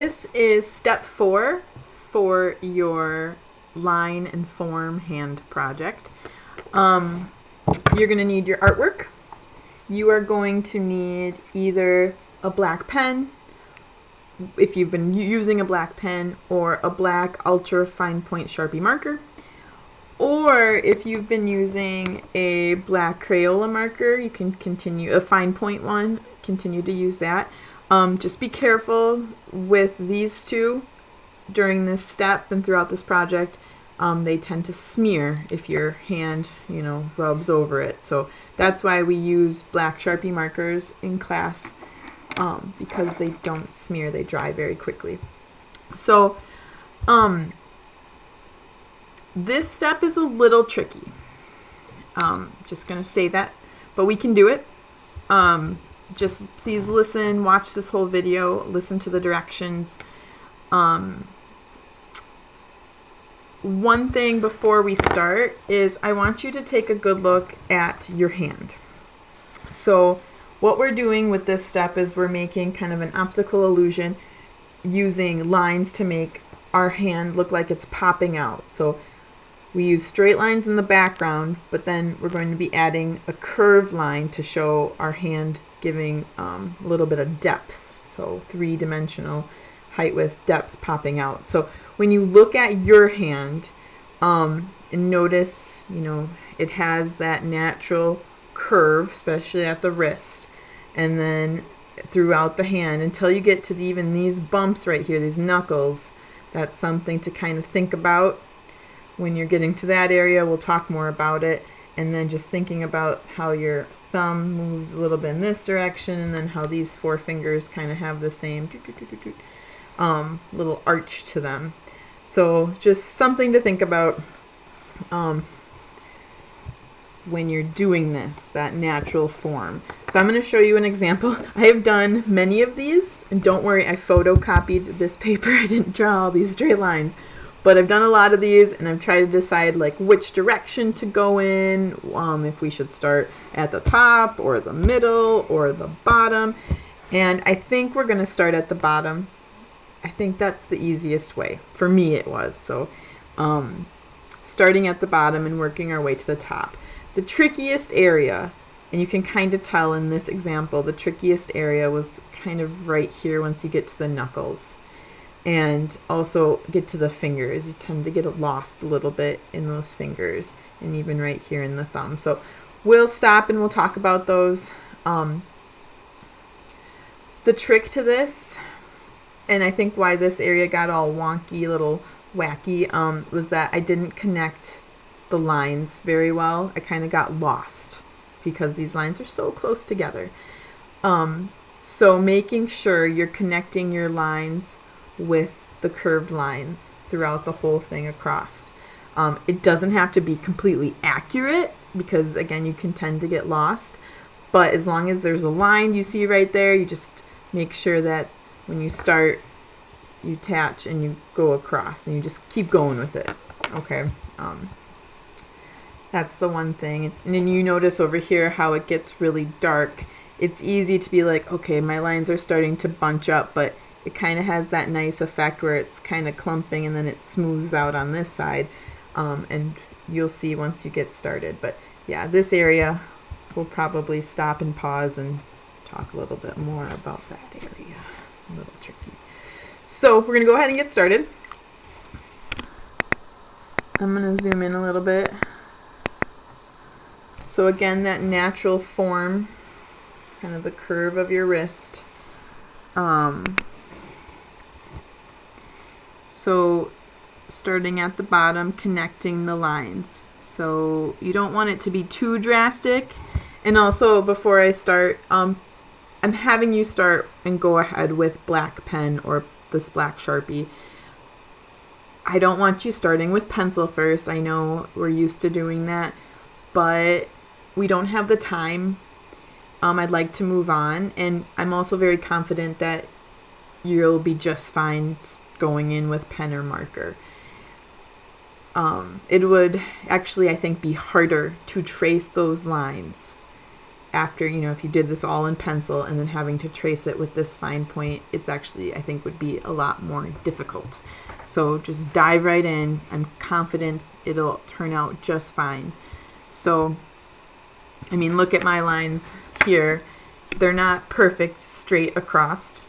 This is step 4 for your line and form hand project. You're going to need your artwork. You are going to need either a black pen, if you've been using a black pen, or a black ultra fine point Sharpie marker. Or if you've been using a black Crayola marker, you can continue, a fine point one, continue to use that. Just be careful with these two during this step and throughout this project. They tend to smear if your hand, rubs over it. So that's why we use black Sharpie markers in class, because they don't smear, they dry very quickly. So this step is a little tricky. Just going to say that, but we can do it. Just please listen, watch this whole video, listen to the directions. One thing before we start is I want you to take a good look at your hand. So what we're doing with this step is we're making kind of an optical illusion using lines to make our hand look like it's popping out. So we use straight lines in the background, but then we're going to be adding a curved line to show our hand, giving a little bit of depth. So three-dimensional height, width, depth popping out. So when you look at your hand and notice, it has that natural curve, especially at the wrist, and then throughout the hand until you get to even these bumps right here, these knuckles. That's something to kind of think about. When you're getting to that area, we'll talk more about it. And then just thinking about how your thumb moves a little bit in this direction, and then how these four fingers kind of have the same little arch to them. So just something to think about when you're doing this, that natural form. So I'm going to show you an example. I have done many of these, and don't worry, I photocopied this paper. I didn't draw all these straight lines. But I've done a lot of these, and I've tried to decide which direction to go in, if we should start at the top or the middle or the bottom. And I think we're going to start at the bottom. I think that's the easiest way. For me it was. So starting at the bottom and working our way to the top. The trickiest area, and you can kind of tell in this example, the trickiest area was kind of right here once you get to the knuckles. And also get to the fingers. You tend to get lost a little bit in those fingers, and even right here in the thumb. So we'll stop and we'll talk about those. The trick to this, and I think why this area got all wonky, a little wacky, was that I didn't connect the lines very well. I kind of got lost because these lines are so close together. So making sure you're connecting your lines with the curved lines throughout the whole thing across. It doesn't have to be completely accurate because, again, you can tend to get lost. But as long as there's a line you see right there, you just make sure that when you start, you attach and you go across, and you just keep going with it. Okay. That's the one thing. And then you notice over here how it gets really dark. It's easy to be like, okay, my lines are starting to bunch up, but it kind of has that nice effect where it's kind of clumping and then it smooths out on this side, and you'll see once you get started. But yeah, this area we'll probably stop and pause and talk a little bit more about that area. A little tricky. So we're going to go ahead and get started. I'm going to zoom in a little bit. So again, that natural form, kind of the curve of your wrist. So starting at the bottom, connecting the lines. So you don't want it to be too drastic. And also, before I start, I'm having you start and go ahead with black pen or this black Sharpie. I don't want you starting with pencil first. I know we're used to doing that, but we don't have the time. I'd like to move on, and I'm also very confident that you'll be just fine going in with pen or marker. It would actually, I think, be harder to trace those lines after, you know, if you did this all in pencil and then having to trace it with this fine point, it's actually, I think, would be a lot more difficult. So just dive right in. I'm confident it'll turn out just fine. So, I mean, look at my lines here. They're not perfect straight across,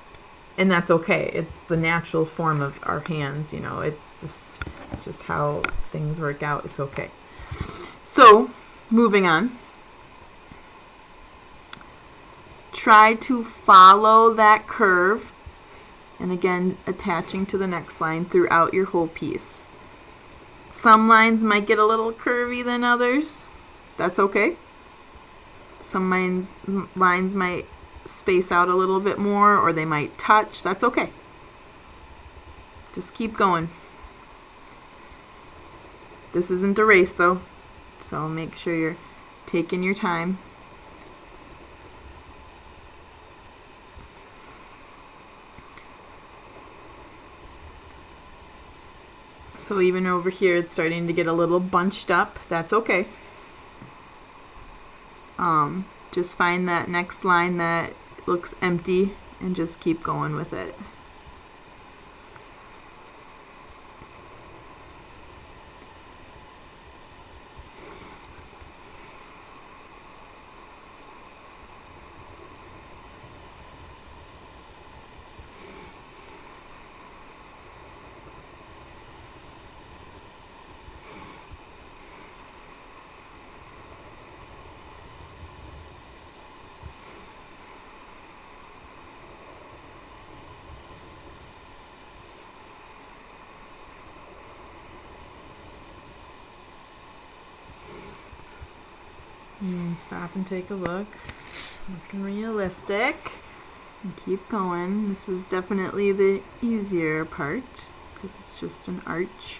and that's okay. It's the natural form of our hands, you know. It's just how things work out. It's okay. So, moving on. Try to follow that curve, and again, attaching to the next line throughout your whole piece. Some lines might get a little curvy than others. That's okay. Some lines might space out a little bit more, or they might touch. That's okay. Just keep going. This isn't a race though, so make sure you're taking your time. So even over here, it's starting to get a little bunched up. That's okay. Just find that next line that looks empty and just keep going with it. And stop and take a look. Looking realistic. And keep going. This is definitely the easier part because it's just an arch.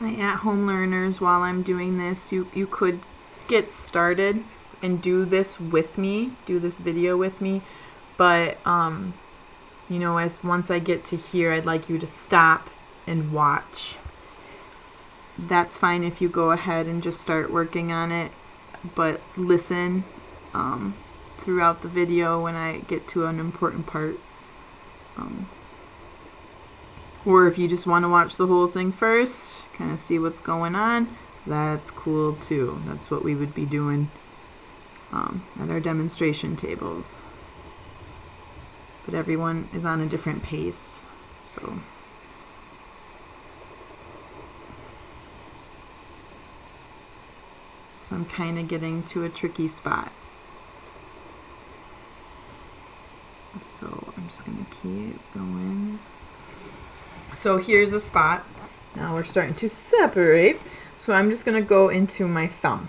My at-home learners, while I'm doing this, you could get started and do this with me, do this video with me, but you know, once I get to here, I'd like you to stop and watch. That's fine if you go ahead and just start working on it, but listen throughout the video when I get to an important part. Or if you just want to watch the whole thing first, kind of see what's going on, that's cool too. That's what we would be doing at our demonstration tables. But everyone is on a different pace, so. So I'm kind of getting to a tricky spot. So I'm just going to keep going. So here's a spot. Now we're starting to separate. So I'm just going to go into my thumb.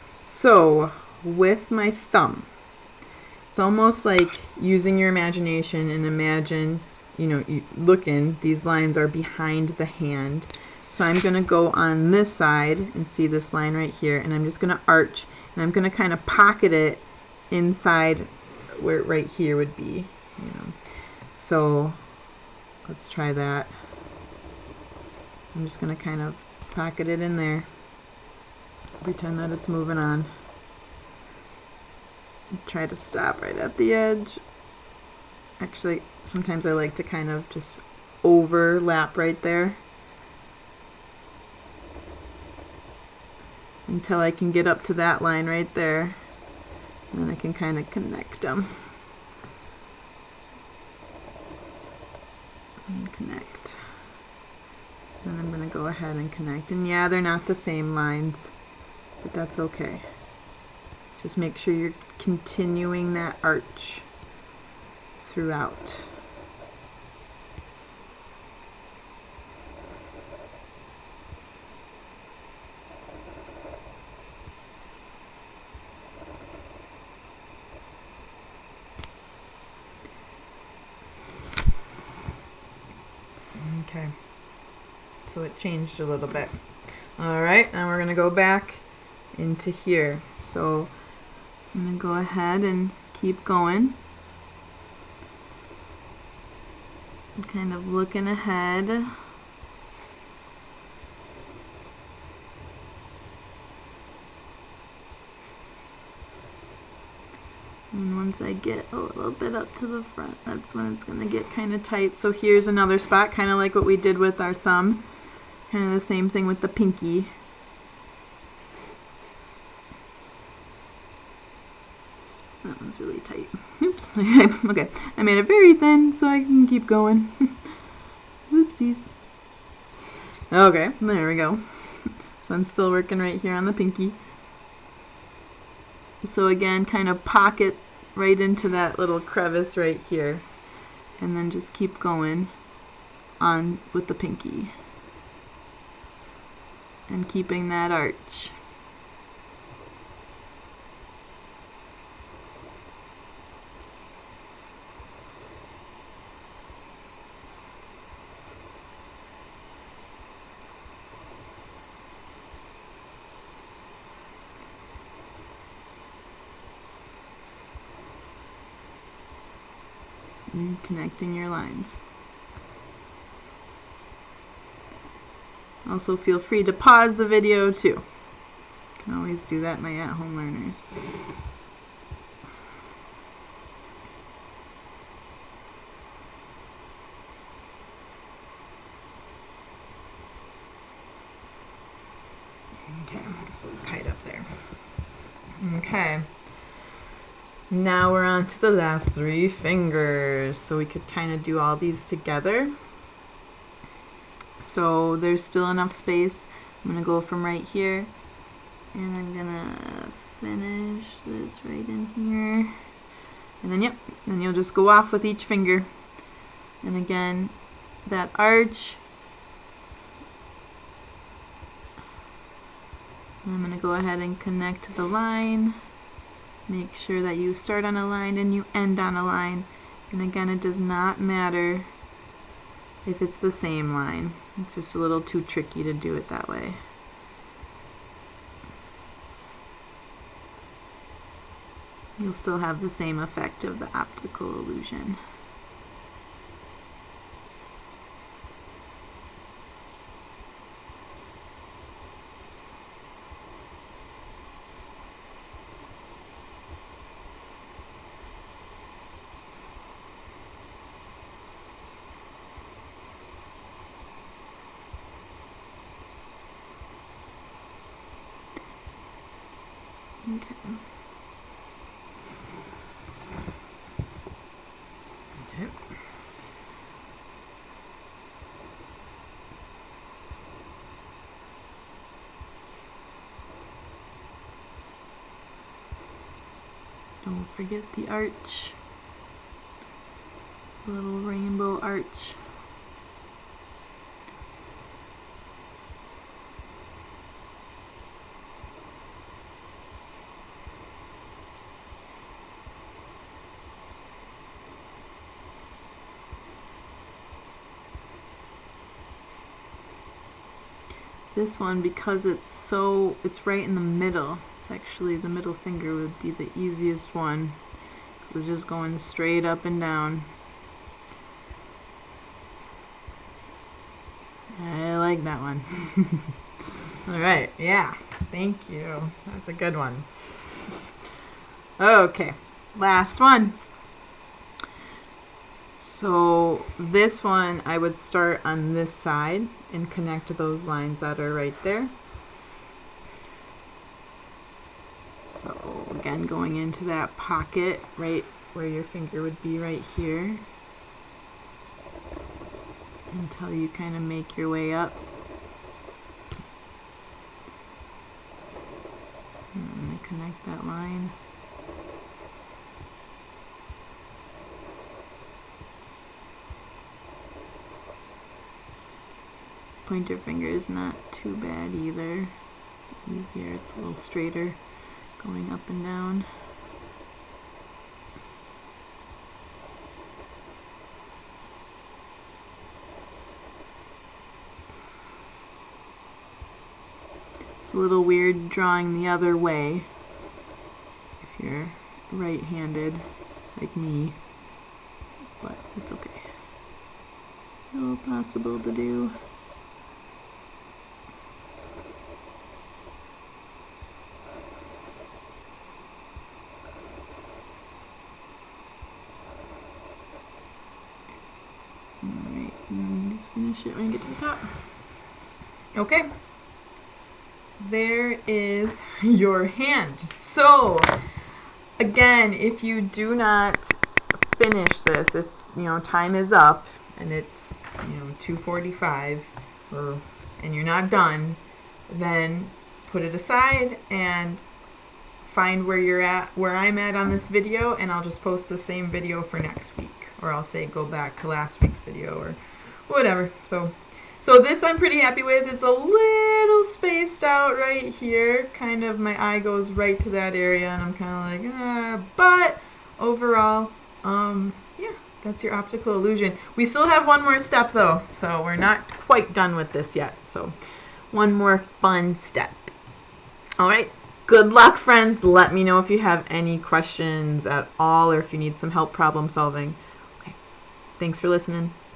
So with my thumb, it's almost like using your imagination and imagine, you know, these lines are behind the hand. So I'm going to go on this side and see this line right here, and I'm just going to arch, and I'm going to kind of pocket it inside where right here would be, you know. So let's try that. I'm just going to kind of pocket it in there. Pretend that it's moving on. Try to stop right at the edge. Actually, sometimes I like to kind of just overlap right there until I can get up to that line right there. And then I can kind of connect them. And connect. Then I'm going to go ahead and connect. And yeah, they're not the same lines, but that's okay. Just make sure you're continuing that arch throughout. Okay. so it changed a little bit. All right, now we're gonna go back into here. So I'm gonna go ahead and keep going. I'm kind of looking ahead. And once I get a little bit up to the front, that's when it's gonna get kind of tight. So here's another spot, kind of like what we did with our thumb. Kind of the same thing with the pinky. That one's really tight. Oops. Okay, I made it very thin so I can keep going. Oopsies. Okay, there we go. So I'm still working right here on the pinky. So again, kind of pocket right into that little crevice right here. And then just keep going on with the pinky. And keeping that arch. And connecting your lines. Also feel free to pause the video too. You can always do that, my at-home learners. Okay, it's a little tight up there. Okay. Now we're on to the last 3 fingers. So we could kind of do all these together. So there's still enough space. I'm going to go from right here. And I'm going to finish this right in here. And then, yep, then you'll just go off with each finger. And again, that arch. And I'm going to go ahead and connect the line. Make sure that you start on a line and you end on a line. And again, it does not matter if it's the same line. It's just a little too tricky to do it that way. You'll still have the same effect of the optical illusion. Okay. Okay. Don't forget the arch. The little rainbow arch. This one, because it's right in the middle. It's actually, the middle finger would be the easiest one. It's just going straight up and down. I like that one. All right, yeah, thank you. That's a good one. Okay, last one. So this one, I would start on this side and connect those lines that are right there. So again, going into that pocket right where your finger would be right here until you kind of make your way up. And I'm going to connect that line. Pointer finger is not too bad either. Easier, it's a little straighter going up and down. It's a little weird drawing the other way if you're right-handed like me, but it's okay. Still possible to do. Alright, and then just finish it when you get to the top. Okay. There is your hand. So, again, if you do not finish this, if time is up and it's 2:45 and you're not done, then put it aside and find where I'm at on this video, and I'll just post the same video for next week, or I'll say go back to last week's video or whatever. So this I'm pretty happy with. It's a little spaced out right here. Kind of my eye goes right to that area and I'm kind of like, but overall, yeah, that's your optical illusion. We still have one more step though, so we're not quite done with this yet. So one more fun step. All right, good luck, friends. Let me know if you have any questions at all or if you need some help problem solving. Okay, thanks for listening.